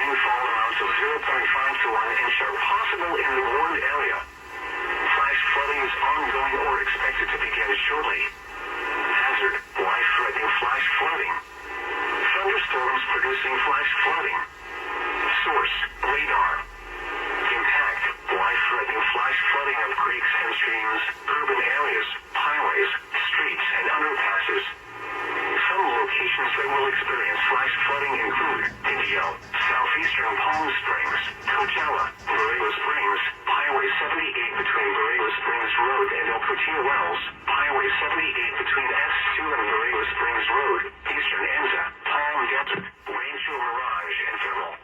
rainfall amounts of 0.5 to 1 inch are possible in the warned area. Flash flooding is ongoing or expected to begin shortly. Hazard: life-threatening flash flooding. Thunderstorms producing flash flooding. Source: radar. Impact: life-threatening flash flooding of creeks and streams, urban areas, highways, streets, and underpasses. Some locations that will experience flash flooding include Indio, southeastern Palm Springs, Coachella, Borrego Springs, Highway 78 between Borrego Springs Road and El Portillo Wells, Highway 78 between S2 and Borrego Springs Road, Eastern Enza, Palm Desert, Rancho Mirage, and Thermal.